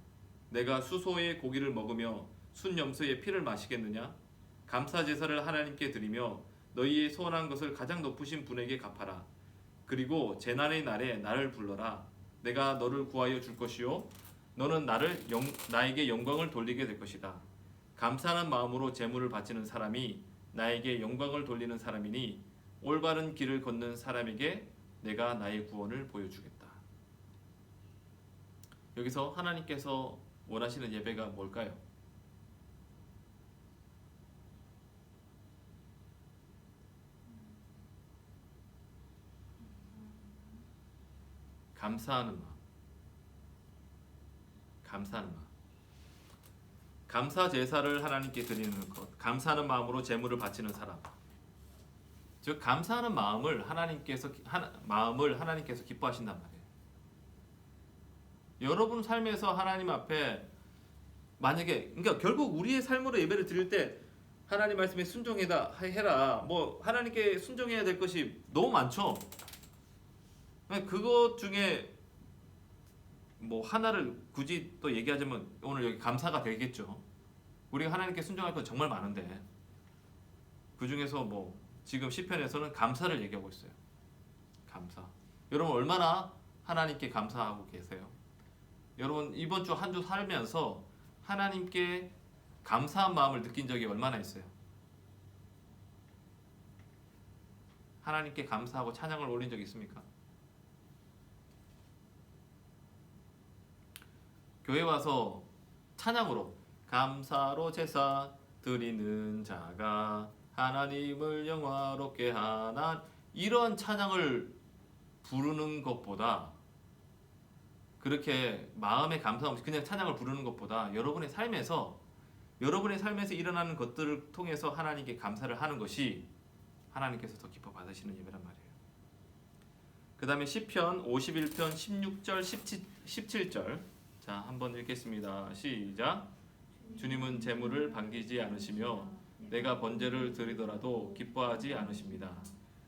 내가 수소의 고기를 먹으며 순염소의 피를 마시겠느냐? 감사 제사를 하나님께 드리며 너희의 소원한 것을 가장 높으신 분에게 갚아라. 그리고 재난의 날에 나를 불러라. 내가 너를 구하여 줄 것이요 너는 나에게 영광을 돌리게 될 것이다. 감사하는 마음으로 제물을 바치는 사람이 나에게 영광을 돌리는 사람이니 올바른 길을 걷는 사람에게 내가 나의 구원을 보여주겠다. 여기서 하나님께서 원하시는 예배가 뭘까요? 감사하는 마음. 감사하는 마음. 감사 제사를 하나님께 드리는 것. 감사하는 마음으로 제물을 바치는 사람. 즉 감사하는 마음을 하나님께서 기뻐하신단 말이에요. 여러분 삶에서 하나님 앞에 만약에 그러니까 결국 우리의 삶으로 예배를 드릴 때 하나님 말씀에 순종해라. 뭐 하나님께 순종해야 될 것이 너무 많죠. 그것 중에 뭐 하나를 굳이 또 얘기하자면 오늘 여기 감사가 되겠죠. 우리가 하나님께 순종할 건 정말 많은데 그 중에서 뭐 지금 시편에서는 감사를 얘기하고 있어요. 감사. 여러분 얼마나 하나님께 감사하고 계세요? 여러분 이번 주 한 주 살면서 하나님께 감사한 마음을 느낀 적이 얼마나 있어요? 하나님께 감사하고 찬양을 올린 적이 있습니까? 교회 와서 찬양으로 감사로 제사 드리는 자가 하나님을 영화롭게 하나 이런 찬양을 부르는 것보다 그렇게 마음에 감사 없이 그냥 찬양을 부르는 것보다 여러분의 삶에서 일어나는 것들을 통해서 하나님께 감사를 하는 것이 하나님께서 더 기뻐 받으시는 예배란 말이에요. 그 다음에 시편 51편 16절 17절 자 한번 읽겠습니다. 시작. 주님은 재물을 반기지 않으시며 내가 번제를 드리더라도 기뻐하지 않으십니다.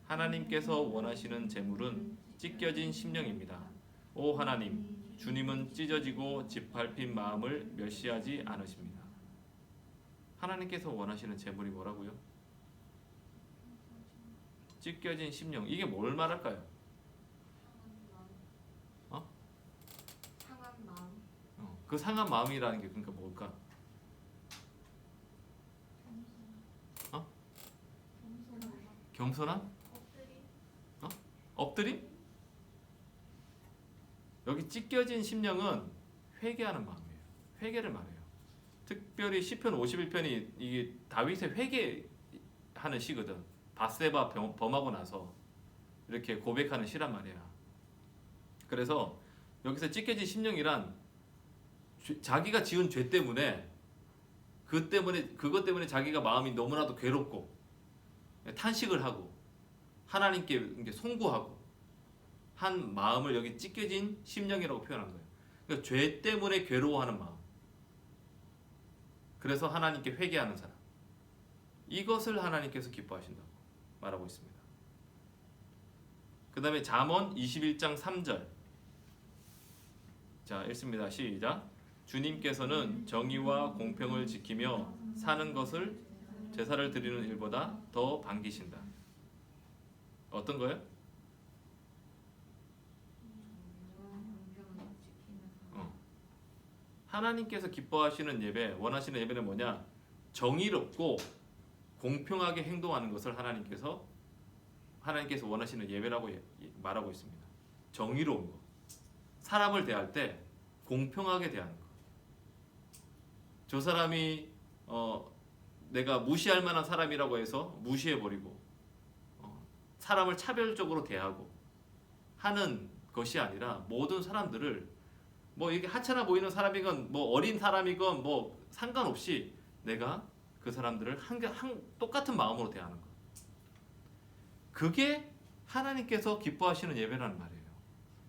하나님께서 원하시는 재물은 찢겨진 심령입니다. 오 하나님, 주님은 찢어지고 짓밟힌 마음을 멸시하지 않으십니다. 하나님께서 원하시는 재물이 뭐라고요? 찢겨진 심령. 이게 뭘 말할까요? 상한 마음. 그 상한 마음이라는 게 그러니까 뭘까? 겸손한? 엎드림? 여기 찢겨진 심령은 회개하는 마음이에요. 회개를 말해요. 특별히 시편 51편이 이게 다윗의 회개하는 시거든. 바세바 범하고 나서 이렇게 고백하는 시란 말이야. 그래서 여기서 찢겨진 심령이란 자기가 지은 죄 때문에 그것 때문에 자기가 마음이 너무나도 괴롭고 탄식을 하고 하나님께 이렇게 송구하고 한 마음을 여기 찢겨진 심령이라고 표현한 거예요. 그러니까 죄 때문에 괴로워하는 마음. 그래서 하나님께 회개하는 사람. 이것을 하나님께서 기뻐하신다고 말하고 있습니다. 그 다음에 잠언 21장 3절 자 읽습니다. 시작. 주님께서는 정의와 공평을 지키며 사는 것을 제사를 드리는 일보다 더 반기신다. 어떤 거요? 하나님께서 기뻐하시는 예배, 원하시는 예배는 뭐냐? 정의롭고 공평하게 행동하는 것을 하나님께서 원하시는 예배라고 말하고 있습니다. 정의로운 것. 사람을 대할 때 공평하게 대하는 것. 저 사람이 내가 무시할 만한 사람이라고 해서 무시해버리고 사람을 차별적으로 대하고 하는 것이 아니라 모든 사람들을 뭐 이게 하찮아 보이는 사람이건 뭐 어린 사람이건 뭐 상관없이 내가 그 사람들을 똑같은 마음으로 대하는 것. 그게 하나님께서 기뻐하시는 예배라는 말이에요.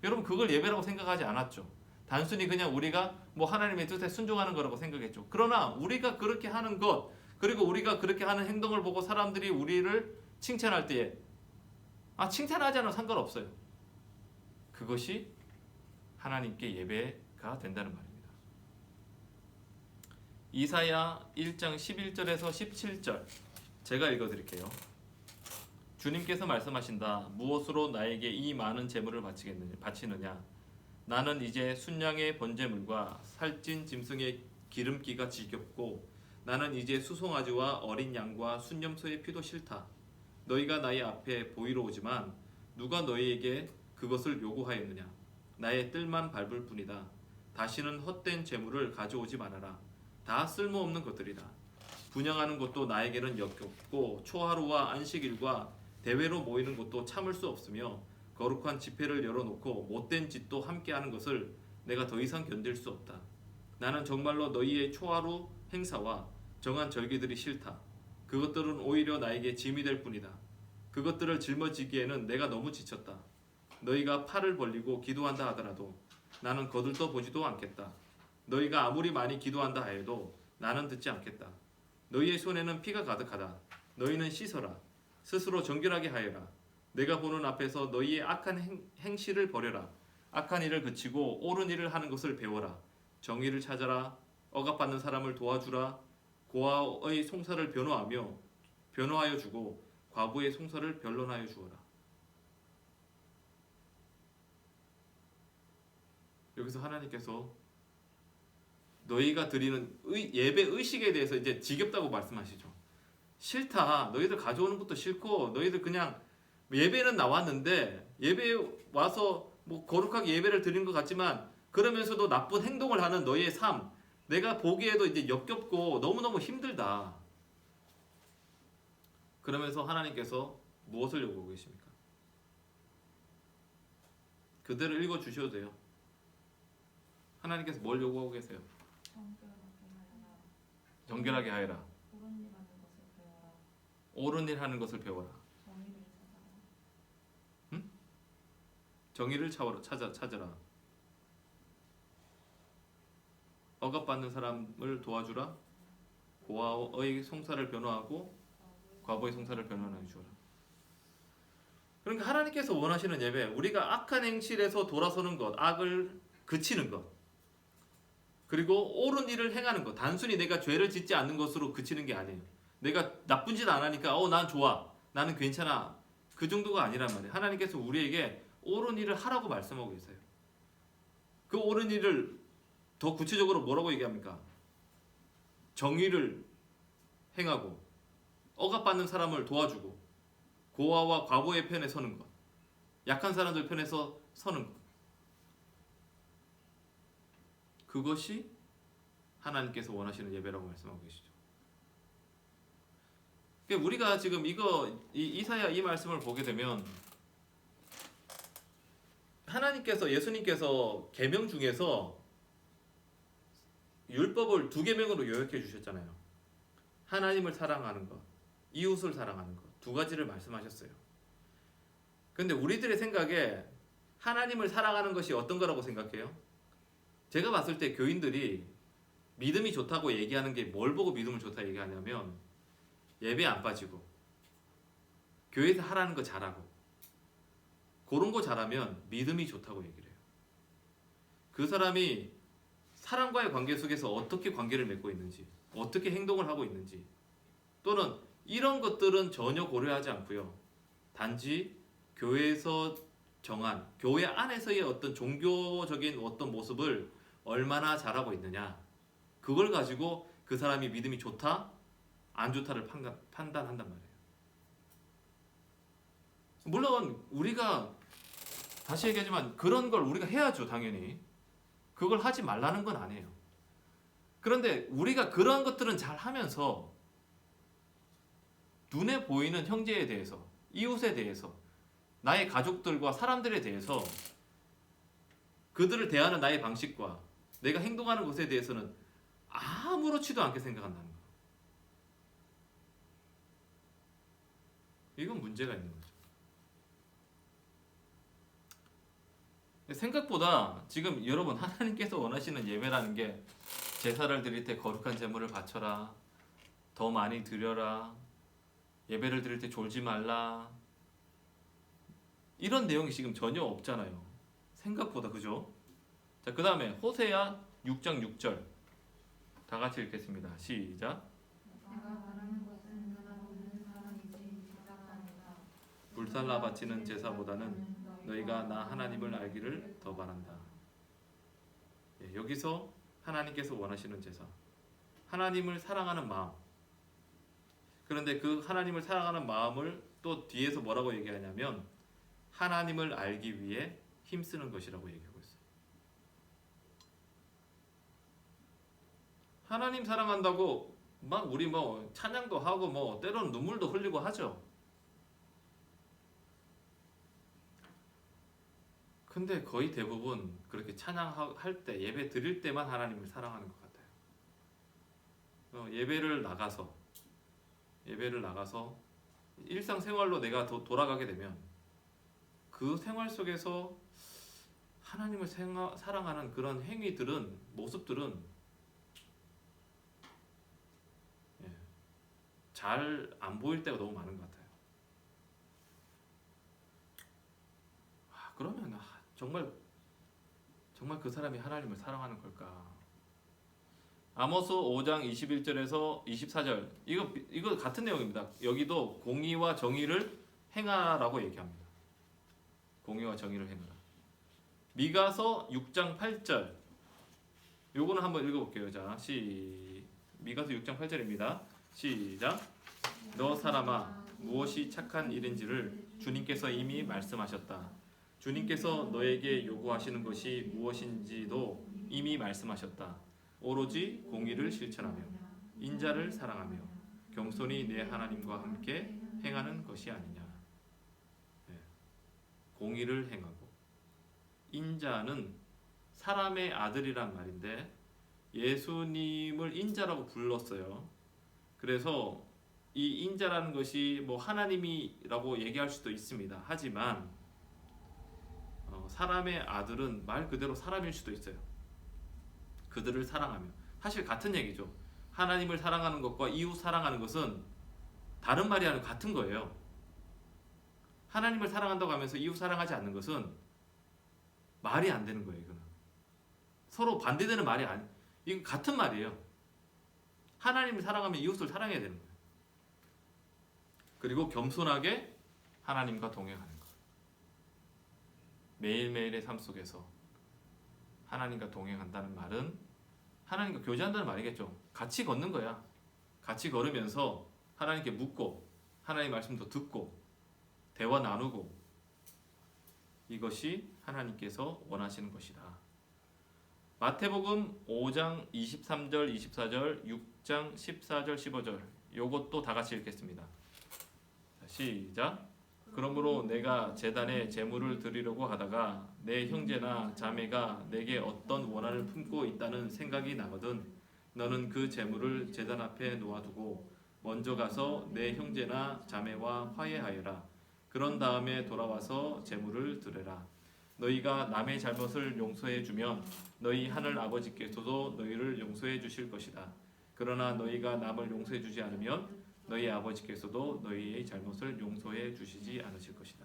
여러분 그걸 예배라고 생각하지 않았죠. 단순히 그냥 우리가 뭐 하나님의 뜻에 순종하는 거라고 생각했죠. 그러나 우리가 그렇게 하는 것 그리고 우리가 그렇게 하는 행동을 보고 사람들이 우리를 칭찬할 때에 칭찬하지 않아도 상관없어요. 그것이 하나님께 예배가 된다는 말입니다. 이사야 1장 11절에서 17절 제가 읽어드릴게요. 주님께서 말씀하신다. 무엇으로 나에게 이 많은 재물을 바치느냐? 나는 이제 순양의 번제물과 살찐 짐승의 기름기가 지겹고 나는 이제 수송아지와 어린 양과 순염소의 피도 싫다. 너희가 나의 앞에 보이러 오지만 누가 너희에게 그것을 요구하였느냐? 나의 뜰만 밟을 뿐이다. 다시는 헛된 재물을 가져오지 말아라. 다 쓸모없는 것들이다. 분향하는 것도 나에게는 역겹고 초하루와 안식일과 대회로 모이는 것도 참을 수 없으며 거룩한 집회를 열어놓고 못된 짓도 함께하는 것을 내가 더 이상 견딜 수 없다. 나는 정말로 너희의 초하루 행사와 정한 절기들이 싫다. 그것들은 오히려 나에게 짐이 될 뿐이다. 그것들을 짊어지기에는 내가 너무 지쳤다. 너희가 팔을 벌리고 기도한다 하더라도 나는 거들떠 보지도 않겠다. 너희가 아무리 많이 기도한다 하여도 나는 듣지 않겠다. 너희의 손에는 피가 가득하다. 너희는 씻어라. 스스로 정결하게 하여라. 내가 보는 앞에서 너희의 악한 행실을 버려라. 악한 일을 그치고 옳은 일을 하는 것을 배워라. 정의를 찾아라. 억압받는 사람을 도와주라. 고아의 송사를 변호하여 주고 과부의 송사를 변론하여 주어라. 여기서 하나님께서 너희가 드리는 예배 의식에 대해서 이제 지겹다고 말씀하시죠. 싫다. 너희들 가져오는 것도 싫고 너희들 그냥 예배는 나왔는데 예배에 와서 뭐 거룩하게 예배를 드린 것 같지만 그러면서도 나쁜 행동을 하는 너의 삶, 내가 보기에도 이제 역겹고 너무너무 힘들다. 그러면서 하나님께서 무엇을 요구하고 계십니까? 그대로 읽어 주셔도 돼요. 하나님께서 뭘 요구하고 계세요? 정결하게 하여라. 옳은 일 하는 것을 배워라. 정의를 찾으라. 억압받는 사람을 도와주라. 고아의 송사를 변호하고 과부의 송사를 변호하여 주어라. 그러니까 하나님께서 원하시는 예배, 우리가 악한 행실에서 돌아서는 것, 악을 그치는 것, 그리고 옳은 일을 행하는 것. 단순히 내가 죄를 짓지 않는 것으로 그치는 게 아니에요. 내가 나쁜 짓 안 하니까 난 좋아, 나는 괜찮아, 그 정도가 아니란 말이에요. 하나님께서 우리에게 옳은 일을 하라고 말씀하고 계세요. 그 옳은 일을 더 구체적으로 뭐라고 얘기합니까? 정의를 행하고 억압받는 사람을 도와주고 고아와 과부의 편에 서는 것, 약한 사람들 편에서 서는 것, 그것이 하나님께서 원하시는 예배라고 말씀하고 계시죠. 그러니까 우리가 지금 이사야 이 말씀을 보게 되면 하나님께서, 예수님께서 계명 중에서 율법을 2계명으로 요약해 주셨잖아요. 하나님을 사랑하는 것, 이웃을 사랑하는 것, 2가지를 말씀하셨어요. 근데 우리들의 생각에 하나님을 사랑하는 것이 어떤 거라고 생각해요? 제가 봤을 때 교인들이 믿음이 좋다고 얘기하는 게 뭘 보고 믿음을 좋다 얘기하냐면 예배 안 빠지고 교회에서 하라는 거 잘하고 그런 거 잘하면 믿음이 좋다고 얘기를 해요. 그 사람이 사람과의 관계 속에서 어떻게 관계를 맺고 있는지, 어떻게 행동을 하고 있는지, 또는 이런 것들은 전혀 고려하지 않고요. 단지 교회에서 정한, 교회 안에서의 어떤 종교적인 어떤 모습을 얼마나 잘하고 있느냐, 그걸 가지고 그 사람이 믿음이 좋다, 안 좋다를 판단한단 말이에요. 물론 우리가 다시 얘기하지만 그런 걸 우리가 해야죠, 당연히. 그걸 하지 말라는 건 아니에요. 그런데 우리가 그런 것들은 잘 하면서 눈에 보이는 형제에 대해서, 이웃에 대해서, 나의 가족들과 사람들에 대해서 그들을 대하는 나의 방식과 내가 행동하는 것에 대해서는 아무렇지도 않게 생각한다는 거예요. 이건 문제가 있는 거죠. 생각보다 지금 여러분, 하나님께서 원하시는 예배라는 게 제사를 드릴 때 거룩한 제물을 바쳐라, 더 많이 드려라, 예배를 드릴 때 졸지 말라, 이런 내용이 지금 전혀 없잖아요. 생각보다. 그죠? 자, 그 다음에 호세아 6장 6절 다 같이 읽겠습니다. 시작. 내가 바라는 것은 변함없는 사랑이지 제사가 아니다. 불살라 바치는 제사보다는 너희가 나 하나님을 알기를 더 바란다. 여기서 하나님께서 원하시는 제사, 하나님을 사랑하는 마음. 그런데 그 하나님을 사랑하는 마음을 또 뒤에서 뭐라고 얘기하냐면 하나님을 알기 위해 힘쓰는 것이라고 얘기하고 있어요. 하나님 사랑한다고 막 우리 찬양도 하고 때로는 눈물도 흘리고 하죠. 근데 거의 대부분 그렇게 찬양할 때, 예배 드릴 때만 하나님을 사랑하는 것 같아요. 예배를 나가서 일상생활로 내가 돌아가게 되면 그 생활 속에서 하나님을 사랑하는 그런 행위들은, 모습들은 잘 안 보일 때가 너무 많은 것 같아요. 그러면 정말 그 사람이 하나님을 사랑하는 걸까? 아모스 5장 21절에서 24절, 이거 같은 내용입니다. 여기도 공의와 정의를 행하라고 얘기합니다. 공의와 정의를 행하라. 미가서 6장 8절, 요거는 한번 읽어볼게요. 자, 미가서 6장 8절입니다. 시작. 너 사람아, 무엇이 착한 일인지를 주님께서 이미 말씀하셨다. 주님께서 너에게 요구하시는 것이 무엇인지도 이미 말씀하셨다. 오로지 공의를 실천하며 인자를 사랑하며 겸손히 내 하나님과 함께 행하는 것이 아니냐. 네. 공의를 행하고 인자는 사람의 아들이란 말인데 예수님을 인자라고 불렀어요. 그래서 이 인자라는 것이 뭐 하나님이라고 얘기할 수도 있습니다. 하지만 사람의 아들은 말 그대로 사람일 수도 있어요. 그들을 사랑하며 사실 같은 얘기죠. 하나님을 사랑하는 것과 이웃 사랑하는 것은 다른 말이 아니라 같은 거예요. 하나님을 사랑한다고 하면서 이웃 사랑하지 않는 것은 말이 안 되는 거예요. 이거는 서로 반대되는 말이 아니. 이거 같은 말이에요. 하나님을 사랑하면 이웃을 사랑해야 되는 거예요. 그리고 겸손하게 하나님과 동행하는 것. 매일매일의 삶 속에서 하나님과 동행한다는 말은 하나님과 교제한다는 말이겠죠. 같이 걷는 거야. 같이 걸으면서 하나님께 묻고 하나님 말씀도 듣고 대화 나누고 이것이 하나님께서 원하시는 것이다. 마태복음 5장 23절 24절 6장 14절 15절 요것도 다 같이 읽겠습니다. 시작. 그러므로 내가 제단에 제물을 드리려고 하다가 내 형제나 자매가 내게 어떤 원한을 품고 있다는 생각이 나거든 너는 그 제물을 제단 앞에 놓아두고 먼저 가서 내 형제나 자매와 화해하여라. 그런 다음에 돌아와서 제물을 드려라. 너희가 남의 잘못을 용서해 주면 너희 하늘 아버지께서도 너희를 용서해 주실 것이다. 그러나 너희가 남을 용서해 주지 않으면 너희 아버지께서도 너희의 잘못을 용서해 주시지 않으실 것이다.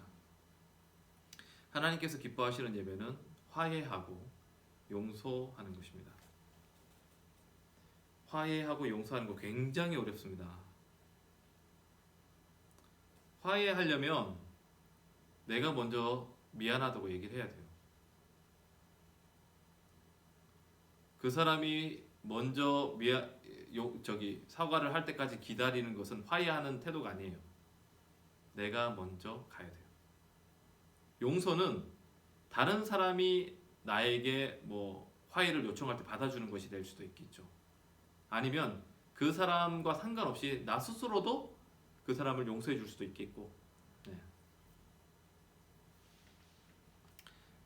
하나님께서 기뻐하시는 예배는 화해하고 용서하는 것입니다. 화해하고 용서하는 거 굉장히 어렵습니다. 화해하려면 내가 먼저 미안하다고 얘기를 해야 돼요. 그 사람이 먼저 사과를 할 때까지 기다리는 것은 화해하는 태도가 아니에요. 내가 먼저 가야 돼요. 용서는 다른 사람이 나에게 뭐 화해를 요청할 때 받아주는 것이 될 수도 있겠죠. 아니면 그 사람과 상관없이 나 스스로도 그 사람을 용서해 줄 수도 있겠고. 네.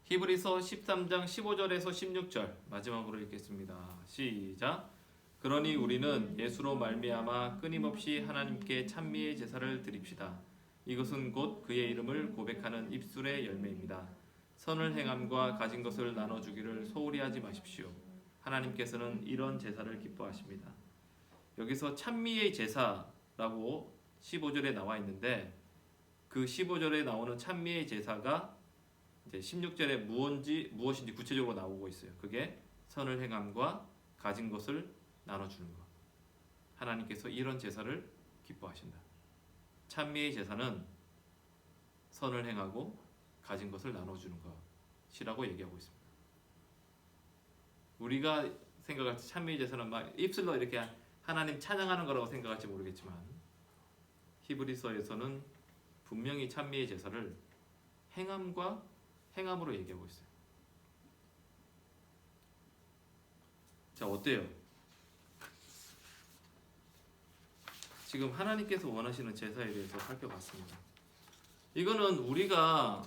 히브리서 13장 15절에서 16절 마지막으로 읽겠습니다. 시작. 그러니 우리는 예수로 말미암아 끊임없이 하나님께 찬미의 제사를 드립시다. 이것은 곧 그의 이름을 고백하는 입술의 열매입니다. 선을 행함과 가진 것을 나눠주기를 소홀히 하지 마십시오. 하나님께서는 이런 제사를 기뻐하십니다. 여기서 찬미의 제사라고 15절에 나와 있는데 그 15절에 나오는 찬미의 제사가 이제 16절에 무엇인지 구체적으로 나오고 있어요. 그게 선을 행함과 가진 것을 나눠주는 것. 하나님께서 이런 제사를 기뻐하신다. 찬미의 제사는 선을 행하고 가진 것을 나눠주는 것이라고 얘기하고 있습니다. 우리가 생각할 때 찬미의 제사는 막 입술로 이렇게 하나님 찬양하는 거라고 생각할지 모르겠지만 히브리서에서는 분명히 찬미의 제사를 행함과 행함으로 얘기하고 있어요. 자, 어때요? 지금 하나님께서 원하시는 제사에 대해서 살펴봤습니다. 이거는 우리가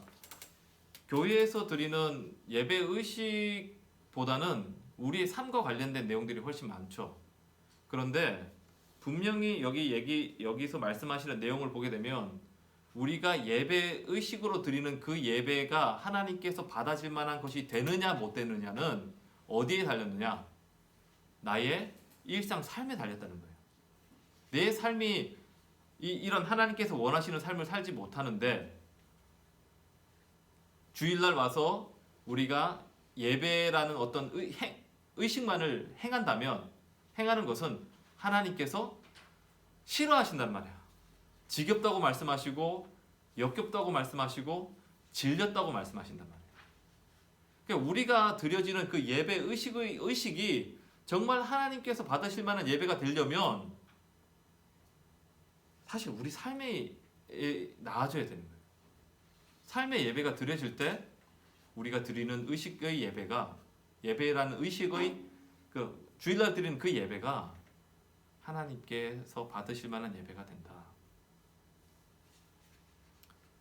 교회에서 드리는 예배 의식보다는 우리의 삶과 관련된 내용들이 훨씬 많죠. 그런데 분명히 여기서 말씀하시는 내용을 보게 되면 우리가 예배 의식으로 드리는 그 예배가 하나님께서 받아질 만한 것이 되느냐 못 되느냐는 어디에 달렸느냐? 나의 일상 삶에 달렸다는 거예요. 내 삶이 이런 하나님께서 원하시는 삶을 살지 못하는데 주일날 와서 우리가 예배라는 어떤 의식만을 행하는 것은 하나님께서 싫어하신단 말이야. 지겹다고 말씀하시고 역겹다고 말씀하시고 질렸다고 말씀하신단 말이야. 그러니까 우리가 드려지는 그 예배 의식이 정말 하나님께서 받으실 만한 예배가 되려면 사실 우리 삶에 나아져야 되는 거예요. 삶의 예배가 드려질 때 우리가 드리는 의식의 예배가 예배라는 의식의 그 주일날 드리는 그 예배가 하나님께서 받으실 만한 예배가 된다.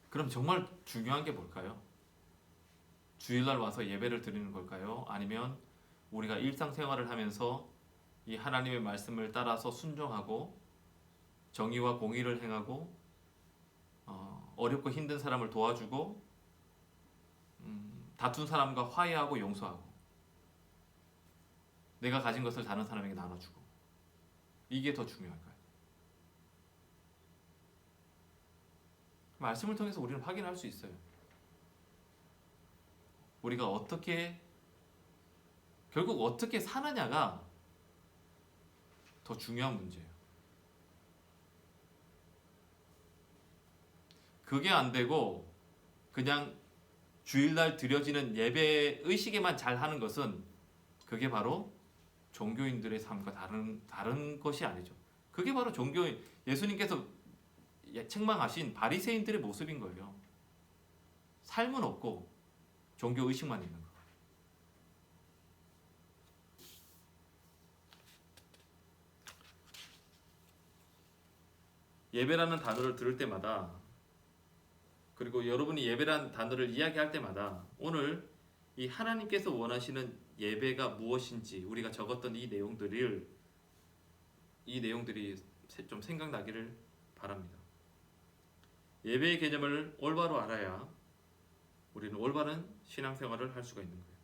그럼 정말 중요한 게 뭘까요? 주일날 와서 예배를 드리는 걸까요? 아니면 우리가 일상생활을 하면서 이 하나님의 말씀을 따라서 순종하고 정의와 공의를 행하고 어렵고 힘든 사람을 도와주고 다툰 사람과 화해하고 용서하고 내가 가진 것을 다른 사람에게 나눠주고 이게 더 중요할까요? 말씀을 통해서 우리는 확인할 수 있어요. 우리가 결국 어떻게 사느냐가 더 중요한 문제예요. 그게 안 되고 그냥 주일날 드려지는 예배 의식에만 잘 하는 것은 그게 바로 종교인들의 삶과 다른 것이 아니죠. 그게 바로 예수님께서 책망하신 바리새인들의 모습인 거예요. 삶은 없고 종교 의식만 있는 거. 예배라는 단어를 들을 때마다 그리고 여러분이 예배라는 단어를 이야기할 때마다 오늘 이 하나님께서 원하시는 예배가 무엇인지 우리가 적었던 이 내용들이 좀 생각나기를 바랍니다. 예배의 개념을 올바로 알아야 우리는 올바른 신앙생활을 할 수가 있는 거예요.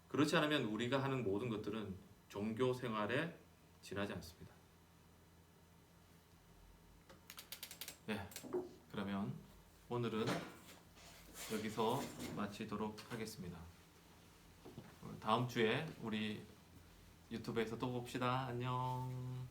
그렇지 않으면 우리가 하는 모든 것들은 종교 생활에 지나지 않습니다. 네, 그러면 오늘은 여기서 마치도록 하겠습니다. 다음 주에 우리 유튜브에서 또 봅시다. 안녕.